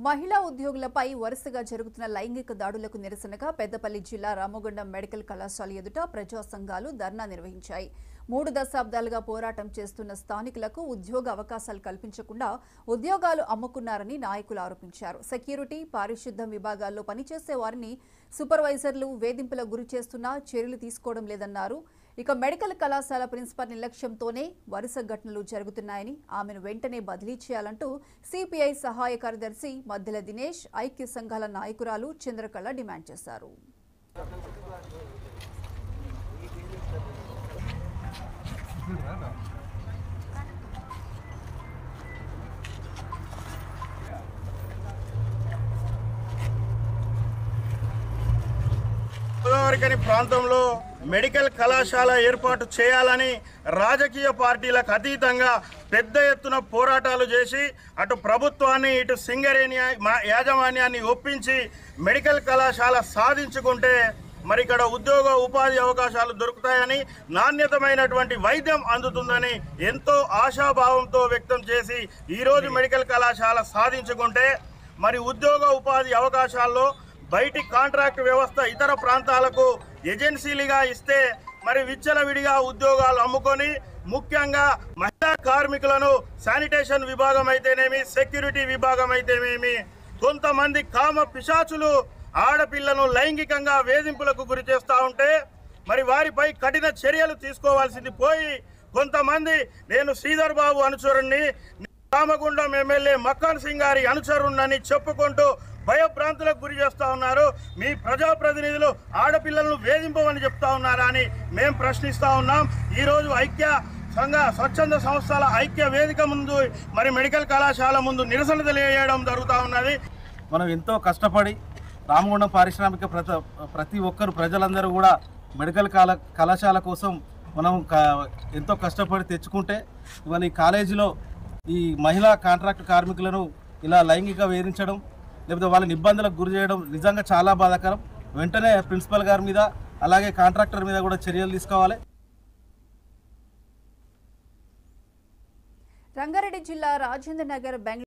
మహిళా ఉద్యోగులపై వరుసగా జరుగుతున్న లైంగిక దాడులకు నిరసనగా పెద్దపల్లి జిల్లా రామగుండం మెడికల్ కళాశాల ఎదుట ప్రజా సంఘాలు ధర్నా నిర్వహించాయి. 3 దశాబ్దాలుగా పోరాటం చేస్తున్న స్థానికులకు ఉద్యోగ అవకాశాలు కల్పించకుండా ఉద్యోగాలు అమ్ముకున్నారని నాయకులు ఆరోపించారు. సెక్యూరిటీ, పారిశుద్ధ్యం విభాగాల్లో పనిచేసే వారిని సూపర్వైజర్లు వేధింపులకు గురి చేస్తున్నా చర్యలు తీసుకోవడం లేదన్నారు. ఇక మెడికల్ కళాశాల ప్రిన్సిపల్ నిర్లక్ష్యంతోనే వరుస ఘటనలు జరుగుతున్నాయని, ఆమెను వెంటనే బదిలీ చేయాలంటూ సిపిఐ సహాయ కార్యదర్శి మద్దెల దినేష్, ఐక్య సంఘాల నాయకురాలు చంద్రకళ డిమాండ్ చేశారు. గోదావరికని ప్రాంతంలో మెడికల్ కళాశాల ఏర్పాటు చేయాలని రాజకీయ పార్టీలకు అతీతంగా పెద్ద ఎత్తున పోరాటాలు చేసి అటు ప్రభుత్వాన్ని ఇటు సింగరేణి యాజమాన్యాన్ని ఒప్పించి మెడికల్ కళాశాల సాధించుకుంటే మరి ఇక్కడ ఉద్యోగ ఉపాధి అవకాశాలు దొరుకుతాయని, నాణ్యతమైనటువంటి వైద్యం అందుతుందని ఎంతో ఆశాభావంతో వ్యక్తం చేసి ఈరోజు మెడికల్ కళాశాల సాధించుకుంటే మరి ఉద్యోగ ఉపాధి అవకాశాల్లో బయటి కాంట్రాక్ట్ వ్యవస్థ ఇతర ప్రాంతాలకు ఏజెన్సీలుగా ఇస్తే మరి విచ్చలవిడిగా ఉద్యోగాలు అమ్ముకొని ముఖ్యంగా మహిళా కార్మికులను శానిటేషన్ విభాగం అయితేనేమి, సెక్యూరిటీ విభాగం అయితేనేమి కొంతమంది కామ పిశాచులు ఆడపిల్లను లైంగికంగా వేధింపులకు గురి చేస్తూ ఉంటే మరి వారిపై కఠిన చర్యలు తీసుకోవాల్సింది పోయి కొంతమంది నేను శ్రీధర్ బాబు అనుచరుణ్ణి, రామగుండం ఎమ్మెల్యే మక్కాన్ సింగ్ గారి అనుచరుణ్ణని చెప్పుకుంటూ భయభ్రాంతులకు గురి చేస్తూ ఉన్నారు. మీ ప్రజాప్రతినిధులు ఆడపిల్లలను వేధింపమని చెప్తా ఉన్నారా అని మేము ప్రశ్నిస్తూ ఉన్నాం. ఈరోజు ఐక్య సంఘ స్వచ్ఛంద సంస్థల ఐక్య వేదిక ముందు మరి మెడికల్ కళాశాల ముందు నిరసన తెలియజేయడం జరుగుతూ ఉన్నది. మనం ఎంతో కష్టపడి రామగుండం పారిశ్రామిక ప్రతి ఒక్కరు ప్రజలందరూ కూడా మెడికల్ కళాశాల కోసం మనం ఎంతో కష్టపడి తెచ్చుకుంటే ఇవాళ ఈ కాలేజీలో ఈ మహిళా కాంట్రాక్ట్ కార్మికులను ఇలా లైంగిక వేధించడం లేకపోతే వాళ్ళని ఇబ్బందులకు గురి చేయడం నిజంగా చాలా బాధాకరం. వెంటనే ప్రిన్సిపల్ గారి మీద అలాగే కాంట్రాక్టర్ మీద కూడా చర్యలు తీసుకోవాలి. రంగారెడ్డి జిల్లా రాజేంద్ర నగర్